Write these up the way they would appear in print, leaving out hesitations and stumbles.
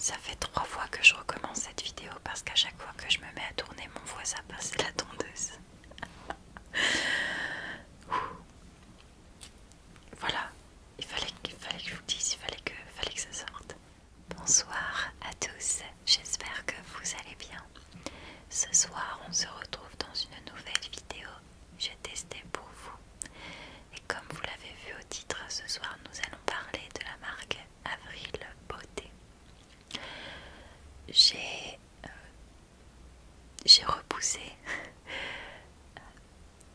Ça fait 3 fois que je recommence cette vidéo parce qu'à chaque fois que je me mets à tourner, mon voisin passe la tondeuse. Voilà, il fallait que je vous dise, fallait que ça sorte. Bonsoir à tous, j'espère que vous allez bien. Ce soir, on se retrouve dans une nouvelle vidéo. J'ai testé pour vous. Et comme vous l'avez vu au titre, ce soir, nous allons parler de la marque Avril Beauté. J'ai repoussé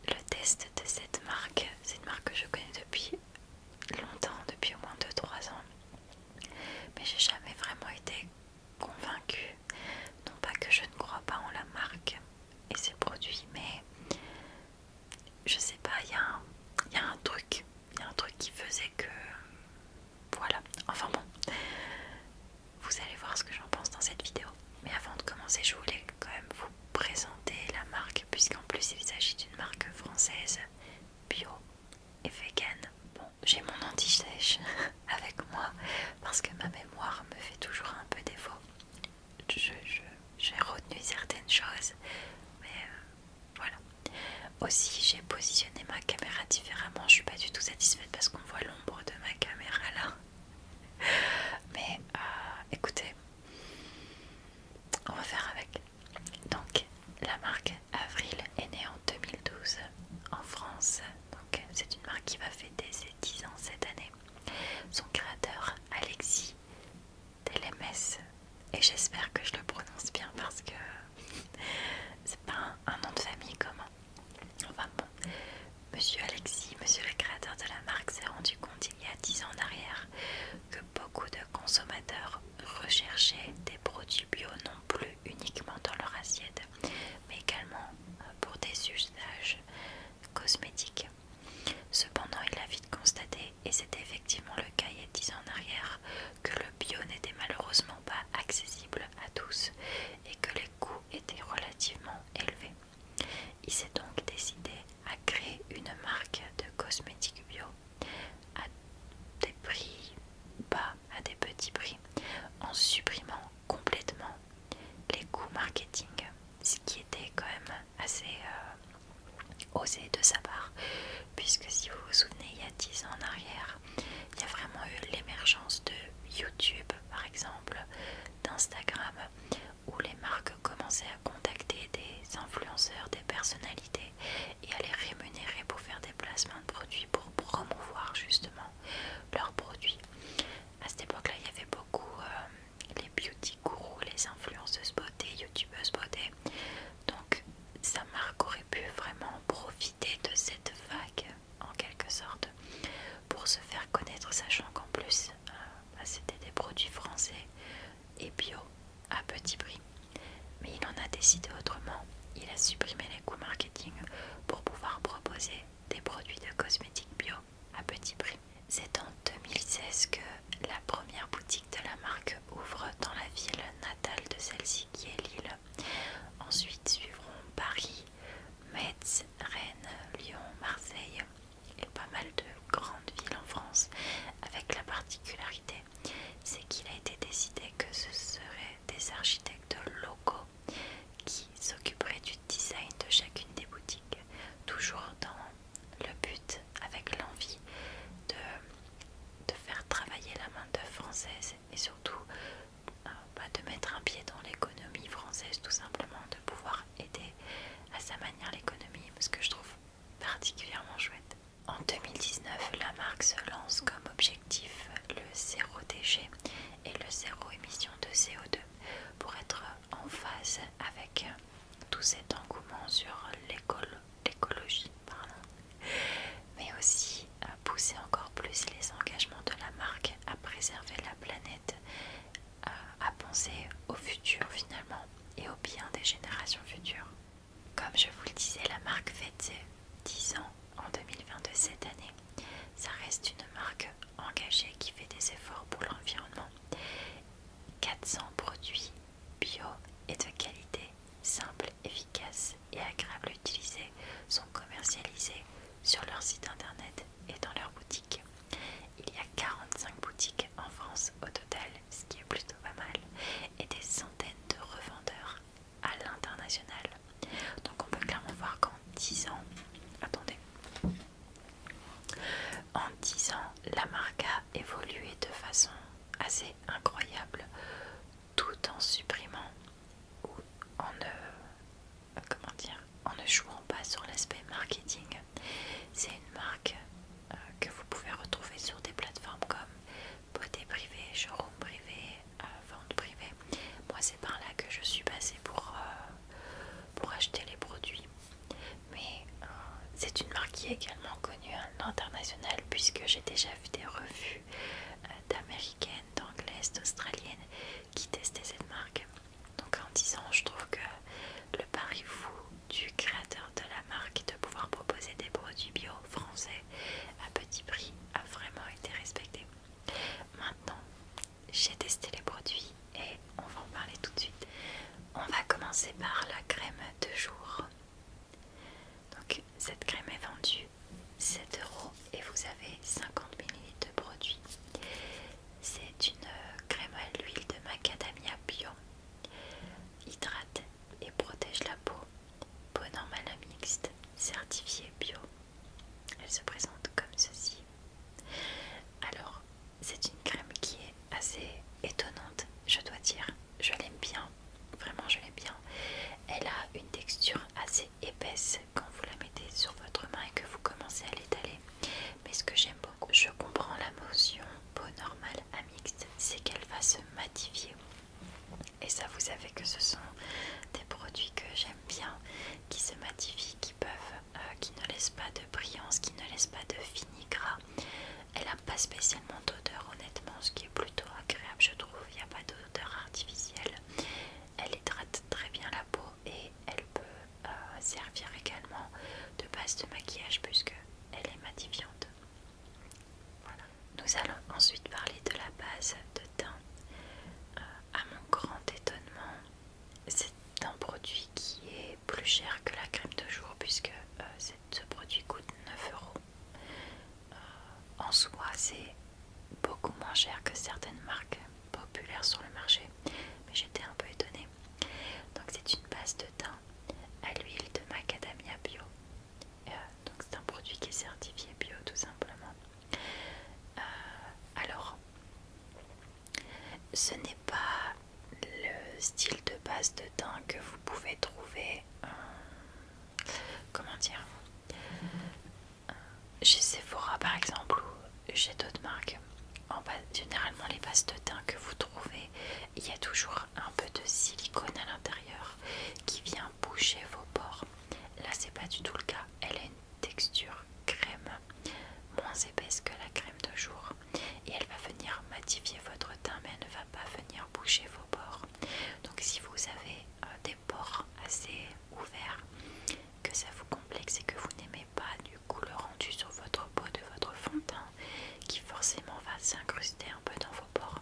le test de cette marque. C'est une marque que je connais depuis longtemps, depuis au moins 2-3 ans. Mais j'ai jamais vraiment été convaincue. Non pas que je ne crois pas en la marque et ses produits, mais je sais pas, il y a un truc. Il y a un truc qui faisait que... Voilà, enfin bon. Vous allez voir ce que j'en pense dans cette vidéo. Mais avant de commencer, je voulais quand même vous présenter la marque, puisqu'en plus il s'agit d'une marque française, bio et vegan. Bon, j'ai mon anti-sèche avec moi, parce que ma mémoire me fait toujours un peu défaut. J'ai retenu certaines choses, mais voilà. Aussi, j'ai positionné ma caméra différemment. Je suis pas du tout satisfaite parce qu'on voit l'ombre de ma caméra là. Mais écoutez, on va faire avec. Donc, la marque Avril est née en 2012 en France. Donc, c'est une marque qui va fêter ses 10 ans cette année. Son créateur, Alexis Telemes, et j'espère que je le prononce bien parce que c'est pas un nom de famille commun. Enfin bon, Monsieur Alexis, monsieur le créateur de la marque, s'est rendu compte il y a 10 ans en arrière que beaucoup de consommateurs recherchaient des produits bio non plus uniquement dans leur assiette, mais également pour des usages cosmétiques. Cependant, il a vite constaté, et c'était effectivement le cas il y a 10 ans en arrière, que le bio n'était malheureusement pas accessible à tous et que les coûts étaient relativement élevés. Il s'est donc décidé à créer une marque de cosmétiques bio à des prix bas, à des petits prix, en supprimant complètement les coûts marketing, ce qui était quand même assez osé de sa part, puisque si vous vous souvenez, il y a 10 ans en arrière, il y a vraiment eu l'émergence de YouTube par exemple, d'Instagram, où les marques commençaient à contacter des influenceurs, des personnalités et à les rémunérer pour faire des placements de produits, pour promouvoir justement leurs produits. À cette époque là, il y avait beaucoup les beauty gurus, les influenceuses beauté, youtubeuses beauté. Donc sa marque aurait pu vraiment profiter de cette vague en quelque sorte pour se faire connaître, sachant qu'en plus c'était des produits français et bio à petit prix. Mais il en a décidé autrement. Il a supprimé les coûts marketing pour pouvoir proposer des produits de cosmétiques bio à petit prix. C'est en 2016 que la première boutique de la marque ouvre dans la ville natale de celle-ci qui est Lille. Ensuite suivront Paris, Metz, Rennes, Lyon, Marseille et pas mal de grandes villes en France, avec la particularité, c'est qu'il a été décidé que ce seraient des architectes locaux qui s'occuperaient du design de chacune des boutiques, toujours dans le but, avec l'envie de faire travailler la main-d'œuvre française et surtout de mettre un pied dans l'économie française, tout simplement, de pouvoir aider à sa manière l'économie, ce que je trouve particulièrement chouette. En 2019, la marque se lance comme objectif le zéro déchet et le zéro émission de CO2 pour être en phase avec tout cet engouement sur l'écologie, mais aussi à pousser encore plus les engagements de la marque à préserver la planète, à penser au futur finalement et au bien des générations futures. Comme je vous le disais, la marque fête ses 10 ans en 2022 cette année. Ça reste une marque engagée qui fait des efforts pour l'environnement. 400 produits bio et de qualité, simples, efficaces ce n'est pas le style de base de teint que vous pouvez trouver, comment dire, chez Sephora par exemple ou chez d'autres marques. Généralement les bases de teint que vous trouvez, il y a toujours un peu de silicone à l'intérieur qui vient boucher vos pores. Là c'est pas du tout le cas, elle a une texture crème moins épaisse que la crème de jour et elle va venir matifier votre teint mais elle ne va pas venir boucher vos pores. Donc si vous avez des pores assez ouverts, que ça vous complexe et que vous n'aimez pas du coup le rendu sur votre peau de votre fond de teint qui forcément va s'incruster un peu dans vos pores,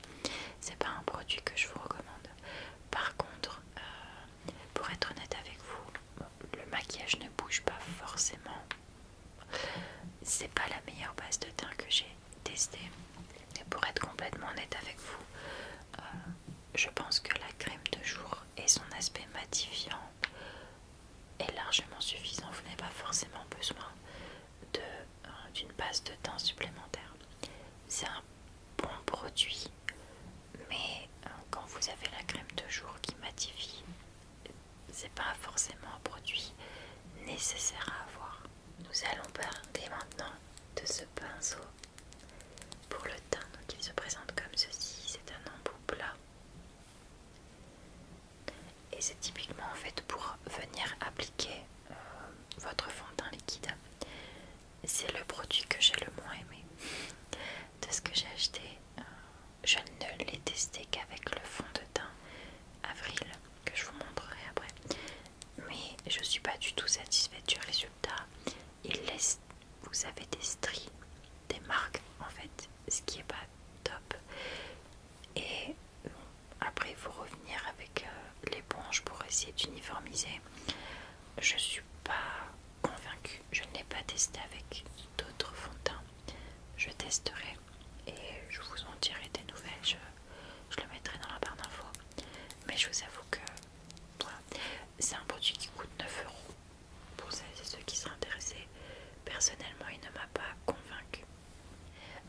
c'est pas un produit que je vous recommande. Par contre, pour être honnête avec vous, le maquillage ne bouge pas forcément. C'est pas la meilleure base de teint que j'ai testée. Et pour être complètement honnête avec vous, je pense que la crème de jour et son aspect matifiant est largement suffisant. Vous n'avez pas forcément besoin d'une base de teint supplémentaire. C'est un bon produit, mais quand vous avez la crème de jour qui matifie, c'est pas forcément un produit nécessaire à avoir. Nous allons parler maintenant de ce pinceau pour le teint. Donc il se présente comme ceci, c'est un embout plat et c'est typiquement en fait pour venir appliquer votre fond de teint liquide. C'est le produit que j'ai le moins aimé de ce que j'ai acheté. Je ne l'ai testé qu'avec le fond de teint Avril que je vous montrerai après, mais je suis pas du tout satisfaite du résultat. Il laisse, vous savez, des stries, des marques en fait, ce qui est pas top. Et après il faut revenir avec l'éponge pour essayer d'uniformiser. Je suis pas convaincue, je ne l'ai pas testé avec d'autres fonds de teint. Je testerai et je vous en dirai des nouvelles, je le mettrai dans la barre d'infos. Mais je vous avoue que voilà, c'est un produit qui coûte 9 € pour celles et ceux qui seraient intéressés. Personnellement il ne m'a pas convaincue.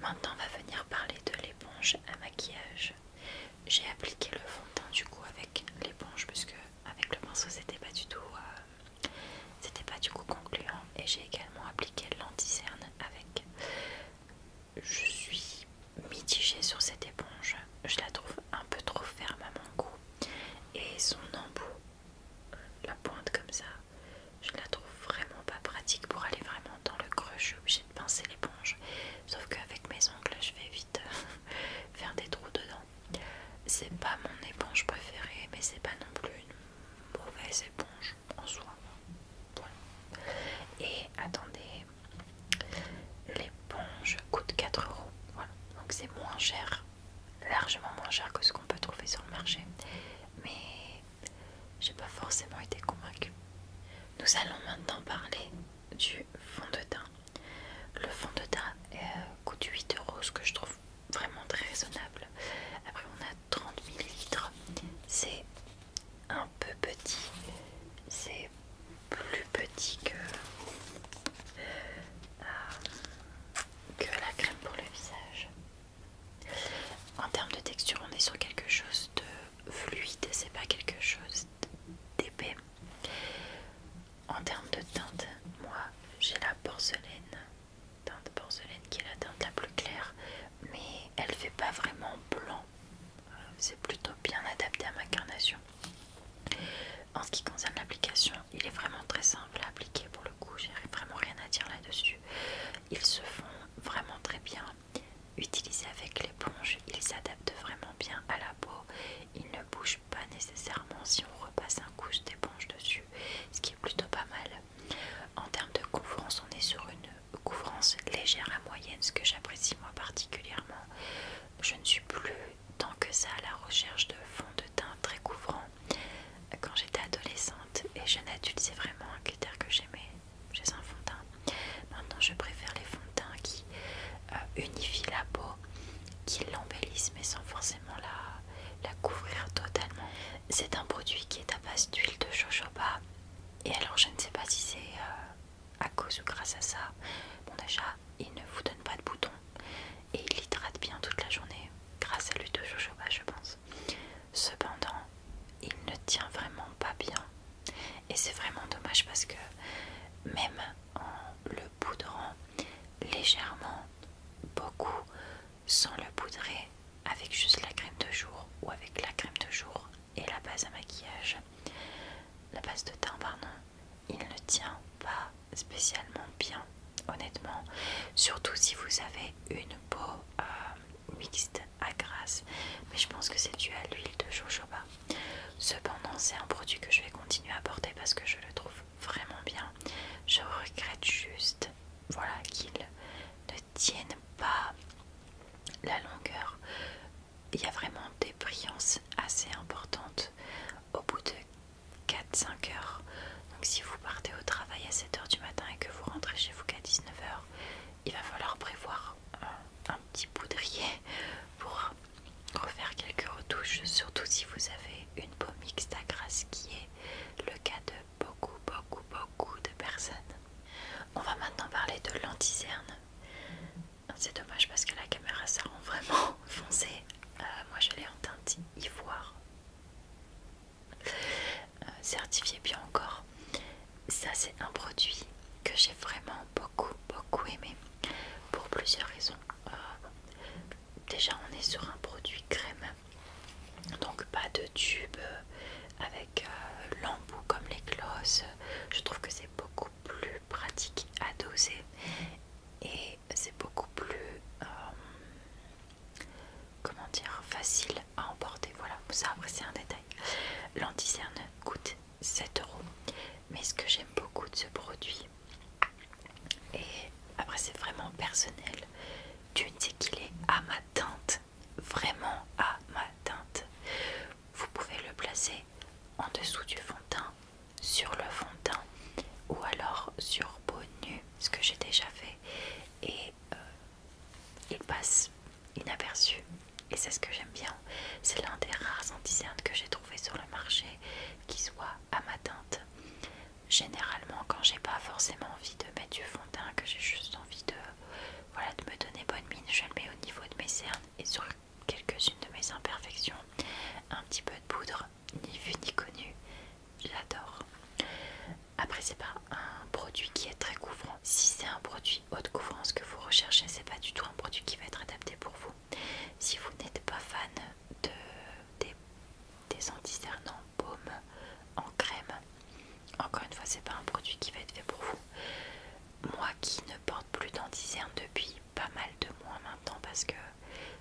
Maintenant on va venir parler de l'éponge à maquillage. J'ai appliqué le fond de teint du coup avec l'éponge puisque avec le pinceau c'était pas du tout concluant, et j'ai également appliqué l'anti-cerne avec. Je suis mitigée sur cette éponge, je la trouve un peu trop ferme à mon goût et son embout, la pointe comme ça, je la trouve vraiment pas pratique pour aller vraiment dans le creux. Je suis obligée de pincer l'éponge, sauf qu'avec mes ongles je vais vite faire des trous dedans. C'est pas mon éponge préférée, mais c'est pas non plus une mauvaise éponge en soi. Voilà. Et attendez, l'éponge coûte 4 €. Voilà. Donc c'est moins cher, largement moins cher que ce qu'on peut trouver sur le marché. Mais j'ai pas forcément été convaincue. Nous allons maintenant parler du fond de teint. Le fond de teint coûte 8 €, ce que je trouve vraiment très raisonnable. Après on a 30 ml, c'est un peu petit, c'est plus petit que la crème pour le visage. En termes de texture on est sur quelque chose de fluide, c'est pas quelque chose d'épais. En termes de teinte, moi j'ai la teinte porcelaine qui est la teinte la plus claire, mais elle fait pas vraiment blanc, c'est plutôt bien adapté à ma carnation. En ce qui concerne l'application, il est vraiment très simple à appliquer pour le coup, j'ai vraiment rien à dire là-dessus. Ils se font vraiment très bien. Utilisés avec l'éponge, ils s'adaptent vraiment bien à la peau. Ils ne bougent pas nécessairement si on repasse un couche d'éponge dessus, ce qui est plutôt pas mal. En termes de couvrance, on est sur une couvrance légère à moyenne, ce que j'apprécie moi particulièrement. Je ne suis plus tant que ça à la recherche de fond de teint très couvrant. Quand j'étais adolescente et jeune adulte, c'est vraiment un critère que j'aimais chez un fond de teint. Maintenant je préfère les fonds de teint qui unifient la peau, qui l'embellissent mais sans forcément la couvrir totalement. C'est un produit qui est à base d'huile de jojoba, et alors je ne sais pas si c'est à cause ou grâce à ça. Bon, déjà il ne vous donne pas de boutons et il hydrate bien toute la journée grâce à l'huile de jojoba, je pense. avec la crème de jour et la base à maquillage, la base de teint pardon, il ne tient pas spécialement bien honnêtement, surtout si vous avez une peau mixte à grasse, mais je pense que c'est dû à l'huile de jojoba. Cependant c'est un produit que je vais continuer à porter parce que je le trouve vraiment bien. Je regrette juste voilà qu'il ne tienne pas la longueur. Il y a vraiment des brillances assez importantes au bout de 4-5 heures. Donc si vous partez au travail à 7 heures du matin et que vous rentrez chez vous qu'à 19 heures, il va falloir prévoir un petit poudrier pour refaire quelques retouches, surtout si vous avez une peau mixte à grasse, qui est le cas de beaucoup de personnes. On va maintenant parler de l'anti-cerne. C'est dommage parce que la caméra ça rend vraiment foncé. Moi je l'ai en teinte ivoire, certifié bien encore. Ça c'est un produit que j'ai vraiment beaucoup aimé pour plusieurs raisons. Déjà on est sur un produit crème, donc pas de tube avec l'embout comme les glosses. Je trouve que c'est beaucoup plus pratique à doser et c'est beaucoup plus comment dire, facile à emporter. Voilà, ça après c'est un détail. L'anti-cerne coûte 7 euros, mais ce que j'aime beaucoup de ce produit, et après c'est vraiment personnel, d'une c'est qu'il est à ma teinte, vraiment à ma teinte. Vous pouvez le placer en dessous du fond de teint, sur le fond de teint ou alors sur peau nue, ce que j'ai déjà fait, et il passe inaperçu. Et c'est ce que j'aime bien. C'est l'un des rares anti-cernes que j'ai trouvé sur le marché qui soit à ma teinte. Généralement quand j'ai pas forcément envie de mettre du fond de teint, que j'ai juste envie de, voilà, de me donner bonne mine, je le mets au niveau de mes cernes et sur quelques-unes de mes imperfections. Un petit peu de poudre, ni vu ni connu, j'adore. Après c'est pas un produit qui est très couvrant. Si c'est un produit haute couvrance que vous recherchez, c'est pas du tout un produit qui va être adapté pour vous. Si vous n'êtes pas fan des anti-cernes en baume, en crème, encore une fois c'est pas un produit qui va être fait pour vous. Moi qui ne porte plus d'anti-cernes depuis pas mal de mois maintenant parce que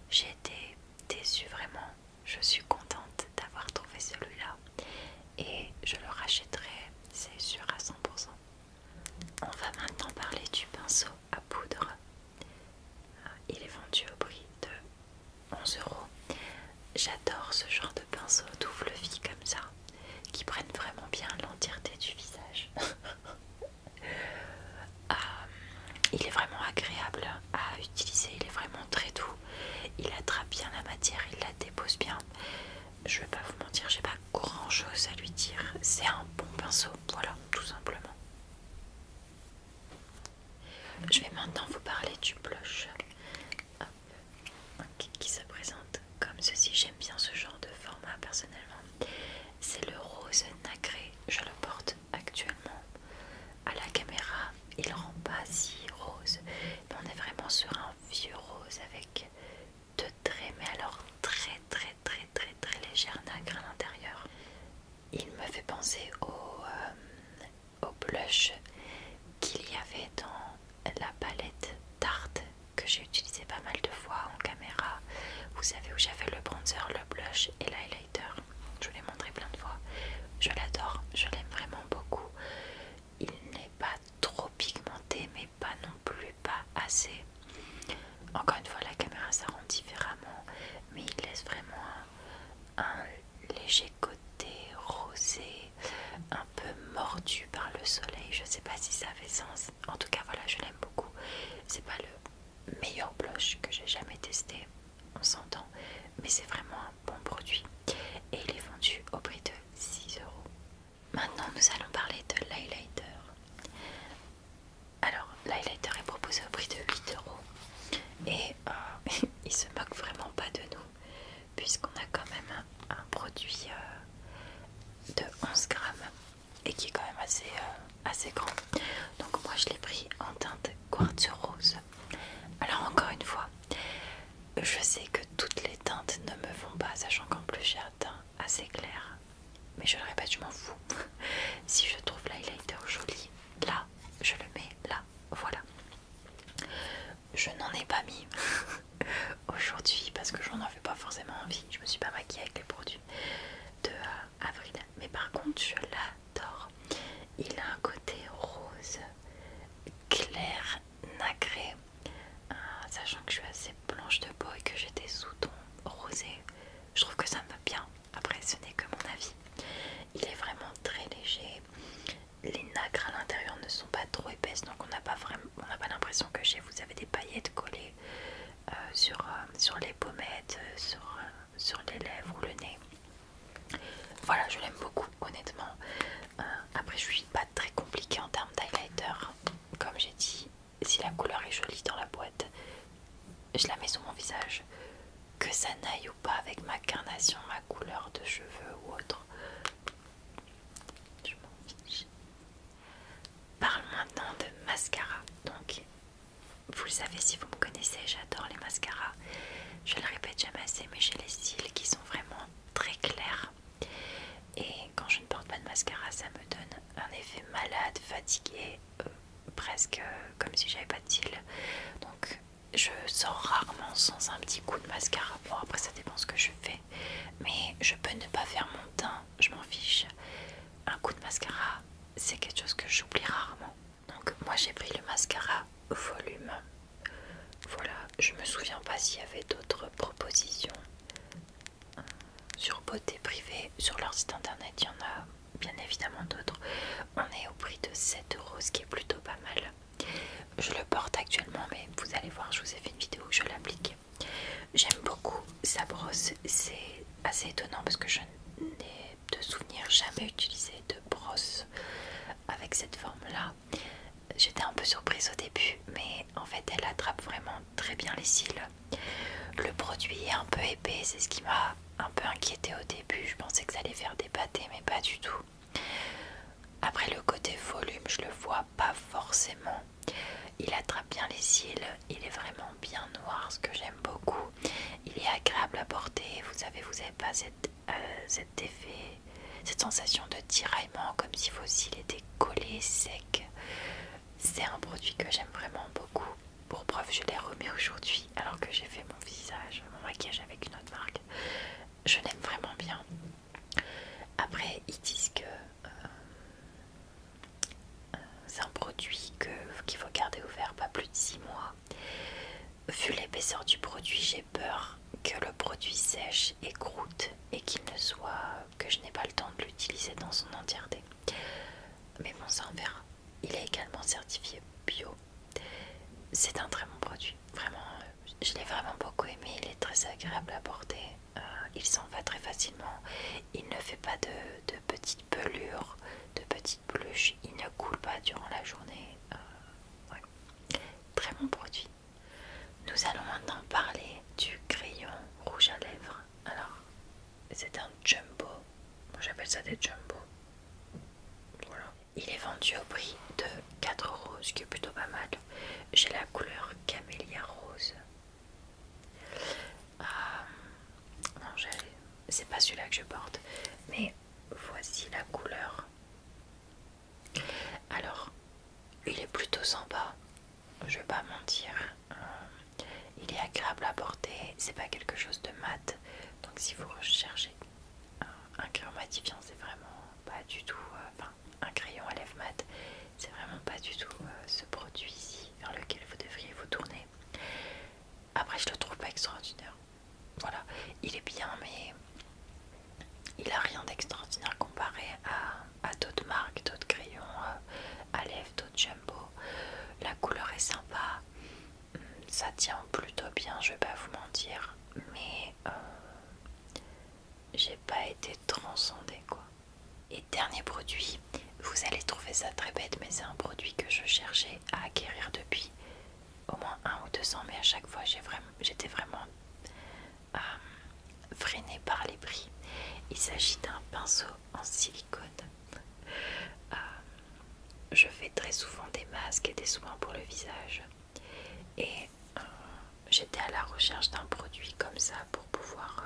j'ai été déçue vraiment, je suis contente d'avoir trouvé celui-là et je le rachèterai, c'est sûr à 100%. On va maintenant parler du pinceau à poudre. Il est vendu au prix de 11 euros. J'adore ce genre de pinceau double vie comme ça, qui prennent vraiment bien l'entièreté du visage. Il est vraiment agréable à utiliser, il est vraiment très doux. Il attrape bien la matière, il la dépose bien. Je vais pas vous mentir, j'ai pas grand chose à lui dire. C'est un bon pinceau, voilà, tout simplement. Je vais maintenant vous parler du blush qui se présente comme ceci. J'aime bien ce genre de format personnellement. C'est le rose nacré. Je le porte actuellement. À la caméra, il rend pas si rose. Mais on est vraiment sur un vieux rose avec de traits, mais alors très léger nacre à l'intérieur. Il me fait penser au blush qu'il y avait dans la palette Tarte que j'ai utilisé pas mal de fois en caméra. Vous savez, où j'avais le bronzer, le blush et l'highlighter. Je vous l'ai montré plein de fois. Je l'adore, je l'aime vraiment beaucoup. Il n'est pas trop pigmenté, mais pas non plus pas assez. Encore une fois, la caméra ça rend différemment, mais il laisse vraiment un léger côté rosé, un peu mordu par le soleil. Je sais pas si ça fait sens. En tout cas, voilà, je l'aime beaucoup. C'est pas le meilleur blush que j'ai jamais testé, on s'entend, mais c'est vraiment un bon produit et il est vendu au prix de 6 euros. Maintenant, nous allons parler de l'highlighter. Alors, l'highlighter est proposé au prix de 8 euros et il se moque vraiment pas de nous, puisqu'on a quand même un produit de 11 grammes et qui est quand même assez grand. Donc, moi je l'ai pris en teinte quartz rose. Alors, encore une fois, je sais que toutes les teintes ne me vont pas, sachant qu'en plus j'ai un teint assez clair. Mais je le répète, je m'en fous. Si je trouve l'highlighter joli, là, je le mets là, voilà. Je n'en ai pas mis aujourd'hui parce que j'en avais pas forcément envie. Je me suis pas maquillée avec les produits de avril. Mais par contre, je l'adore. Il a un côté rose, clair, nacré. Sachant que je suis assez blanche de peau et que j'étais sous ton rosé, je trouve que ça me va bien. Après, ce n'est que mon avis. Il est vraiment très léger. Les nacres à l'intérieur ne sont pas trop épaisses, donc on n'a pas l'impression que chez vous avez des paillettes collées sur les pommettes, sur les lèvres ou le nez. Voilà, je l'aime beaucoup, honnêtement. Après, je suis pas très compliquée en termes d'highlighter. Comme j'ai dit, si la couleur est jolie dans la boîte, je la mets sur mon visage. Que ça n'aille ou pas avec ma carnation, ma couleur de cheveux ou autre, je m'en fiche. Parle maintenant de mascara. Donc, vous le savez si vous me connaissez, j'adore les mascaras. Je le répète jamais assez, mais j'ai les cils qui sont vraiment très clairs. Et quand je ne porte pas de mascara, ça me donne un effet malade, fatigué, presque comme si j'avais pas de cils. Donc je sors rarement sans un petit coup de mascara. Bon, après ça dépend ce que je fais, mais je peux ne pas faire mon teint, je m'en fiche. Un coup de mascara, c'est quelque chose que j'oublie rarement. Donc moi j'ai pris le mascara volume. Voilà, je me souviens pas s'il y avait d'autres propositions sur Beauté Privée. Sur leur site internet, il y en a bien évidemment d'autres. On est au prix de 7 €, ce qui est plutôt pas mal. Je le porte actuellement, mais vous allez voir, je vous ai fait une vidéo où je l'applique. J'aime beaucoup sa brosse. C'est assez étonnant parce que je n'ai de souvenir jamais utilisé de brosse avec cette forme là. J'étais un peu surprise au début, mais en fait elle attrape vraiment très bien les cils. Le produit est un peu épais, c'est ce qui m'a un peu inquiété au début. Je pensais que ça allait faire des pâtés, mais pas du tout. Après, le côté volume, je le vois pas forcément. Il attrape bien les cils, il est vraiment bien noir, ce que j'aime beaucoup. Il est agréable à porter, vous savez, vous n'avez pas cet effet, cette sensation de tiraillement comme si vos cils étaient collés, secs. C'est un produit que j'aime vraiment beaucoup. Pour preuve, je l'ai remis aujourd'hui alors que j'ai fait mon visage, mon maquillage avec une autre marque. Je l'aime vraiment bien. Après, ils disent que c'est un produit qu'il faut garder ouvert pas plus de 6 mois. Vu l'épaisseur du produit, j'ai peur que le produit sèche et croûte et que je n'ai pas le temps de l'utiliser dans son entièreté. Mais bon, ça on verra. Il est également certifié bio. C'est un très bon produit. Vraiment, je l'ai vraiment beaucoup aimé. Il est très agréable à porter. Il s'en va très facilement. Il ne fait pas de petites pelures, de petites peluches. Il ne coule pas durant la journée. Ouais. Très bon produit. Nous allons maintenant parler du crayon rouge à lèvres. Alors, c'est un jumbo. Moi j'appelle ça des jumbo. Voilà. Il est vendu au prix de 4 €, ce qui est plutôt pas mal. J'ai la couleur Camélia Rose. Non, c'est pas celui-là que je porte, mais voici la couleur. Alors, il est plutôt sympa, je vais pas mentir. Il est agréable à porter, c'est pas quelque chose de mat. Donc si vous recherchez un crayon matifiant, c'est vraiment pas du tout, enfin un crayon à lèvres mat, c'est vraiment pas du tout ce produit ici vers lequel vous devriez vous tourner. Après, je le trouve pas extraordinaire. Voilà, il est bien, mais il a rien d'extraordinaire comparé à d'autres marques, d'autres crayons à lèvres, d'autres jumbo. La couleur est sympa, ça tient plutôt bien, je vais pas vous mentir, mais j'ai pas été transcendée quoi. Et dernier produit, vous allez trouver ça très bête, mais c'est un produit que je cherchais à acquérir depuis au moins 1 ou 2 ans, mais à chaque fois j'étais vraiment freinée par les prix. Il s'agit d'un pinceau en silicone. Je fais très souvent des masques et des soins pour le visage et j'étais à la recherche d'un produit comme ça pour pouvoir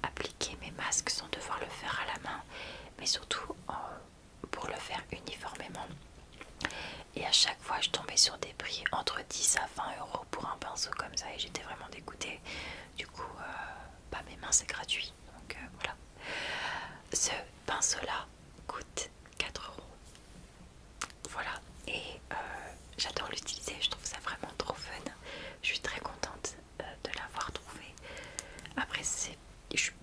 appliquer mes masques sans devoir le faire à la main, mais surtout pour le faire uniformément. Et à chaque fois je tombais sur des prix entre 10 à 20 euros pour un pinceau comme ça et j'étais vraiment dégoûtée. Du coup bah, mes mains c'est gratuit, donc voilà. Ce pinceau là coûte 4 euros. Voilà, et j'adore l'utiliser, je trouve ça vraiment trop fun. Je suis très contente de l'avoir trouvé. Après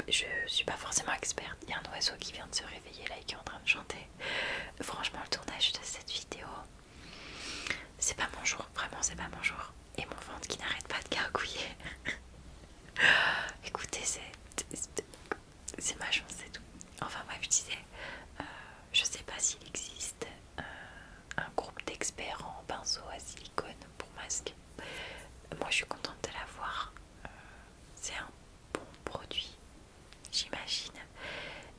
je suis pas forcément experte. Il y a un oiseau qui vient de se réveiller là et qui est en train de chanter. Franchement le tournage de cette vidéo, c'est pas mon jour, vraiment c'est pas mon jour. Et mon ventre qui n'arrête pas de gargouiller. Écoutez, c'est ma chance, c'est tout. Enfin bref, je disais, je sais pas s'il existe un groupe d'experts en pinceau à silicone pour masque. Moi je suis contente de l'avoir. C'est un bon produit, j'imagine.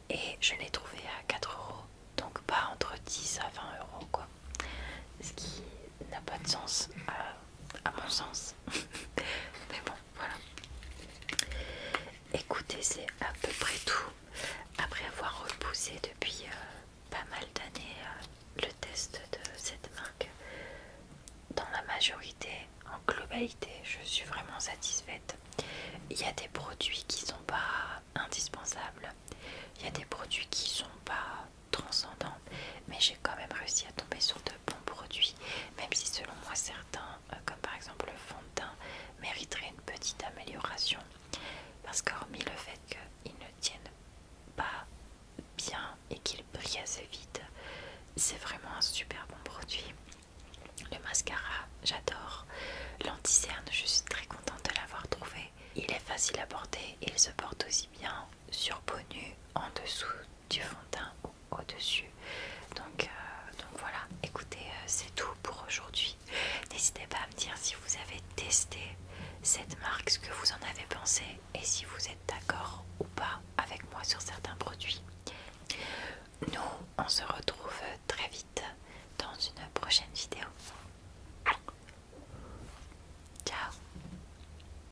Et je l'ai trouvé à 4 euros, donc pas entre 10 à 20 euros quoi. Ce qui n'a pas de sens à mon sens. Mais bon, voilà. Écoutez, c'est à peu près tout. Après avoir repoussé depuis pas mal d'années le test de cette marque, dans la majorité, en globalité, je suis vraiment satisfaite. Il y a des produits qui sont pas indispensables, il y a des produits qui sont pas transcendants, mais j'ai quand même réussi à tomber sur de bons produits, même si selon moi certains, comme par exemple le fond de teint, mériteraient une petite amélioration, parce qu'hormis le fait qu'ils ne tiennent pas bien et qu'ils brillent assez vite, c'est vraiment un super bon produit. Le mascara, j'adore. L'anti-cerne, je suis très contente de l'avoir trouvé. Il est facile à porter et il se porte aussi bien sur peau nue, en dessous du fond de teint ou au-dessus. Donc voilà, écoutez, c'est tout pour aujourd'hui. N'hésitez pas à me dire si vous avez testé cette marque, ce que vous en avez pensé et si vous êtes d'accord ou pas avec moi sur certains produits. Nous, on se retrouve